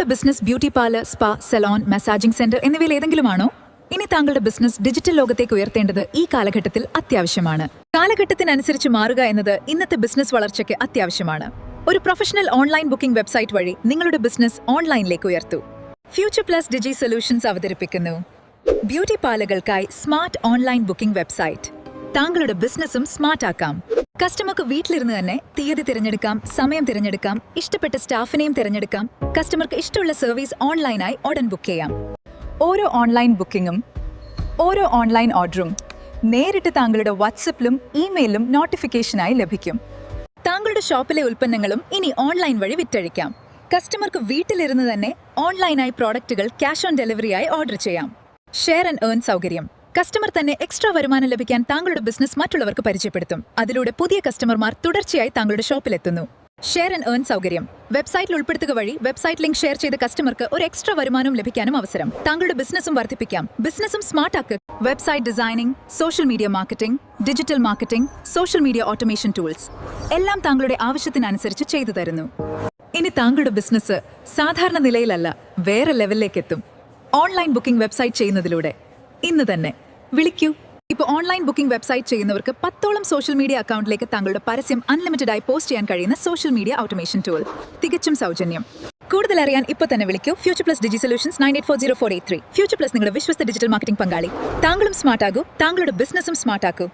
താങ്കളുടെ business beauty parlour, spa, salon, massaging centre എന്നിവയിൽ ഏതെങ്കിലുമാണോ? ഇനി താങ്കളുടെ ബിസിനസ് ഡിജിറ്റൽ ലോകത്തേക്ക് ഉയർത്തേണ്ടത് ഈ കാലഘട്ടത്തിൽ അത്യാവശ്യമാണ്. കാലഘട്ടത്തിനനുസരിച്ച് മാറുക എന്നത് ഇന്നത്തെ ബിസിനസ് വളർച്ചയ്ക്ക് അത്യാവശ്യമാണ്. ഒരു പ്രൊഫഷണൽ ഓൺലൈൻ ബുക്കിംഗ് വെബ്സൈറ്റ് വഴി നിങ്ങളുടെ ബിസിനസ് ഓൺലൈനിലേക്ക് ഉയർത്തൂ. ഫ്യൂച്ചർ പ്ലസ് ഡിജി സൊല്യൂഷൻസ് അവതരിപ്പിക്കുന്നു ബ്യൂട്ടി പാർലറുകൾക്കായി സ്മാർട്ട് ഓൺലൈൻ ബുക്കിംഗ് വെബ്സൈറ്റ്. താങ്കളുടെ ബിസിനസ്സും സ്മാർട്ട് ആക്കാം. കസ്റ്റമർക്ക് വീട്ടിലിരുന്ന് തന്നെ തീയതി തിരഞ്ഞെടുക്കാം, സമയം തിരഞ്ഞെടുക്കാം, ഇഷ്ടപ്പെട്ട സ്റ്റാഫിനെയും തിരഞ്ഞെടുക്കാം. കസ്റ്റമർക്ക് ഇഷ്ടമുള്ള സർവീസ് ഓൺലൈനായി ഉടൻ ബുക്ക് ചെയ്യാം. ഓരോ ഓൺലൈൻ ബുക്കിംഗും ഓരോ ഓൺലൈൻ ഓർഡറും നേരിട്ട് താങ്കളുടെ വാട്സപ്പിലും ഇമെയിലും നോട്ടിഫിക്കേഷനായി ലഭിക്കും. താങ്കളുടെ ഷോപ്പിലെ ഉൽപ്പന്നങ്ങളും ഇനി ഓൺലൈൻ വഴി വിറ്റഴിക്കാം. കസ്റ്റമർക്ക് വീട്ടിലിരുന്ന് തന്നെ ഓൺലൈനായി പ്രോഡക്റ്റുകൾ ക്യാഷ് ഓൺ ഡെലിവറിയായി ഓർഡർ ചെയ്യാം. ഷെയർ ആൻഡ് ഏൺ സൗകര്യം. കസ്റ്റമർ തന്നെ എക്സ്ട്രാ വരുമാനം ലഭിക്കാൻ താങ്കളുടെ ബിസിനസ് മറ്റുള്ളവർക്ക് പരിചയപ്പെടുത്തും. അതിലൂടെ പുതിയ കസ്റ്റമർമാർ തുടർച്ചയായി താങ്കളുടെ ഷോപ്പിലെത്തുന്നു. ഷെയർ ആൻഡ് ഏൺ സൗകര്യം. വെബ്സൈറ്റിൽ ഉൾപ്പെടുത്തുക വഴി വെബ്സൈറ്റ് ലിങ്ക് ഷെയർ ചെയ്ത കസ്റ്റമർക്ക് ഒരു എക്സ്ട്രാ വരുമാനം ലഭിക്കാനും അവസരം. താങ്കളുടെ ബിസിനസ്സും വർദ്ധിപ്പിക്കാം. ബിസിനസ്സും സ്മാർട്ട് ആക്കുക. Website designing, social media marketing, digital marketing, social media automation tools എല്ലാം താങ്കളുടെ ആവശ്യത്തിനനുസരിച്ച് ചെയ്തു തരുന്നു. ഇനി താങ്കളുടെ ബിസിനസ് സാധാരണ നിലയിലല്ല, വേറെ ലെവലിലേക്ക് എത്തും. ഓൺലൈൻ ബുക്കിംഗ് വെബ്സൈറ്റ് ചെയ്യുന്നതിലൂടെ ഇന്ന് തന്നെ വിളിക്കൂ. ഇപ്പോൾ ഓൺലൈൻ ബുക്കിംഗ് വെബ്സൈറ്റ് ചെയ്യുന്നവർക്ക് 10ഓളം സോഷ്യൽ മീഡിയ അക്കൗണ്ടിലേക്ക് താങ്കളുടെ പരസ്യം അൺലിമിറ്റഡ് ആയി പോസ്റ്റ് ചെയ്യാൻ കഴിയുന്ന സോഷ്യൽ മീഡിയ ഓട്ടോമേഷൻ ടൂൾ തികച്ചും സൗജന്യം. കൂടുതൽ അറിയാൻ ഇപ്പോൾ തന്നെ വിളിക്കൂ. Future Plus Digi solutions 98404883. Future plus നിങ്ങളുടെ വിശ്വസ്ത ഡിജിറ്റൽ മാർക്കറ്റിംഗ് പങ്കാളി. താങ്കളും സ്മാർട്ട് ആകൂ, താങ്കളുടെ ബിസിനസ്സും സ്മാർട്ട് ആക്കൂ.